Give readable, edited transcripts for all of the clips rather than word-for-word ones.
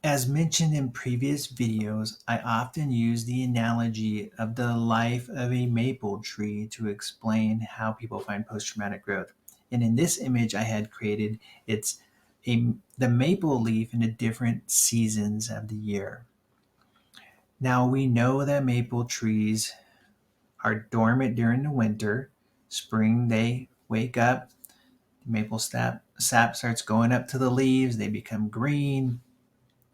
As mentioned in previous videos, I often use the analogy of the life of a maple tree to explain how people find post-traumatic growth. And in this image I had created, it's the maple leaf in the different seasons of the year. Now we know that maple trees are dormant during the winter. Spring, they wake up, the maple sap starts going up to the leaves, they become green,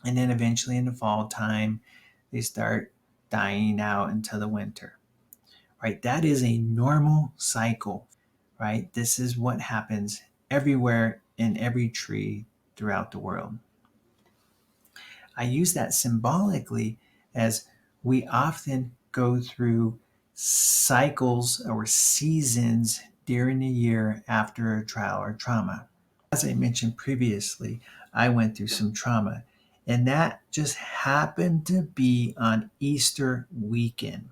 and then eventually in the fall time they start dying out until the winter, right? That is a normal cycle, right? This is what happens everywhere in every tree throughout the world. I use that symbolically as we often go through cycles or seasons during the year after a trial or trauma. As I mentioned previously, I went through some trauma, and that just happened to be on Easter weekend.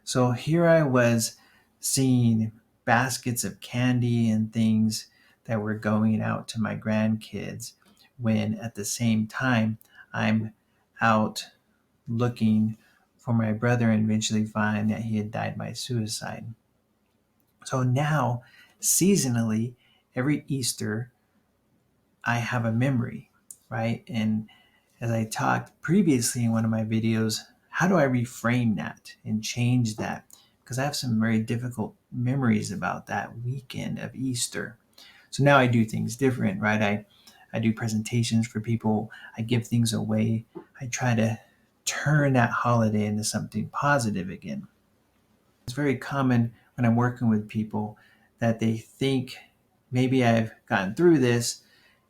So here I was seeing baskets of candy and things that were going out to my grandkids, when at the same time I'm out looking for my brother and eventually find that he had died by suicide. So now, seasonally, every Easter, I have a memory, right? And as I talked previously in one of my videos, how do I reframe that and change that? Because I have some very difficult memories about that weekend of Easter. So now I do things different, right? I do presentations for people, I give things away, I try to turn that holiday into something positive again. It's very common when I'm working with people that they think maybe I've gotten through this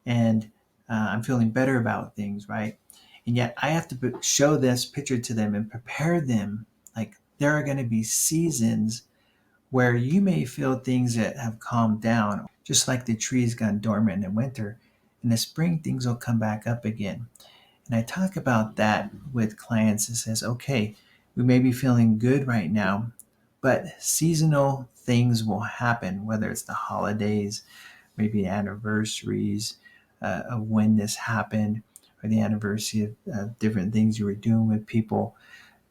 and I'm feeling better about things, right? And yet I have to show this picture to them and prepare them. Like, there are going to be seasons where you may feel things that have calmed down, just like the trees gone dormant in winter. In the spring, things will come back up again. And I talk about that with clients. It says, okay, we may be feeling good right now, but seasonal things will happen, whether it's the holidays, maybe anniversaries of when this happened, or the anniversary of different things you were doing with people,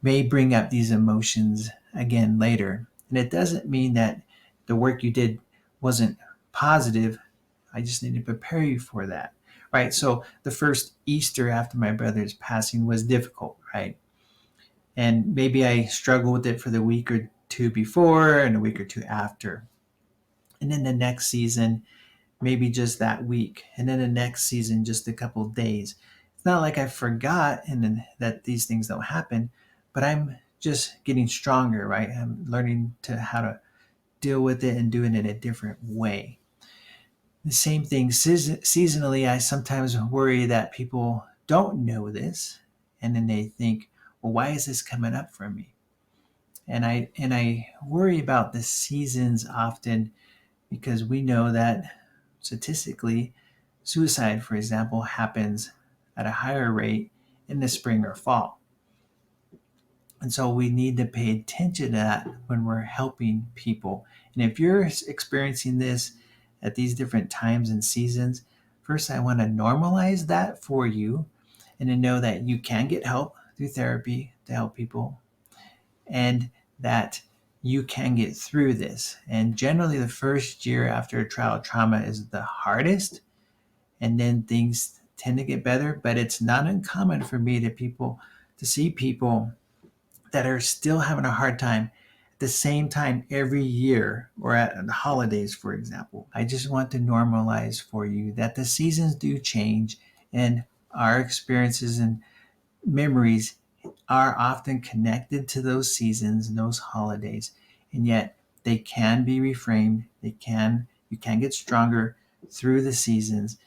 may bring up these emotions again later. And it doesn't mean that the work you did wasn't positive. I just need to prepare you for that, right? So the first Easter after my brother's passing was difficult, right? And maybe I struggled with it for the week or two before and a week or two after. And then the next season, maybe just that week, and then the next season just a couple of days. It's not like I forgot and then that these things don't happen, but I'm just getting stronger, right? I'm learning to how to deal with it and do it in a different way. The same thing seasonally. I sometimes worry that people don't know this, and then they think, well, why is this coming up for me? And I worry about the seasons often because we know that statistically, suicide, for example, happens at a higher rate in the spring or fall. And so we need to pay attention to that when we're helping people. And if you're experiencing this at these different times and seasons, first I want to normalize that for you and to know that you can get help through therapy to help people, and that you can get through this. And generally, the first year after a trial trauma is the hardest, and then things tend to get better. But it's not uncommon for me to see people that are still having a hard time at the same time every year, or at the holidays, for example. I just want to normalize for you that the seasons do change, and our experiences and memories are often connected to those seasons and those holidays, and yet they can be reframed. You can get stronger through the seasons,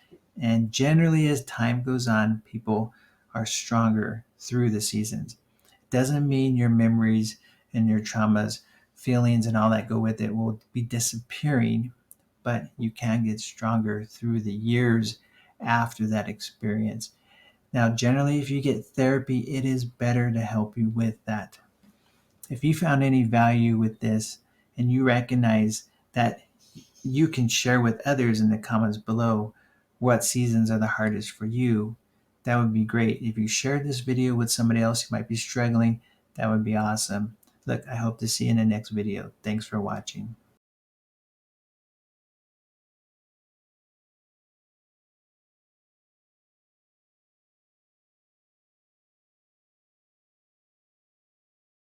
and generally as time goes on, people are stronger through the seasons. It doesn't mean your memories and your traumas, feelings, and all that go with it will be disappearing, but you can get stronger through the years after that experience. Now, generally, if you get therapy, it is better to help you with that. If you found any value with this and you recognize that, you can share with others in the comments below what seasons are the hardest for you. That would be great. If you shared this video with somebody else who might be struggling, that would be awesome. Look, I hope to see you in the next video. Thanks for watching.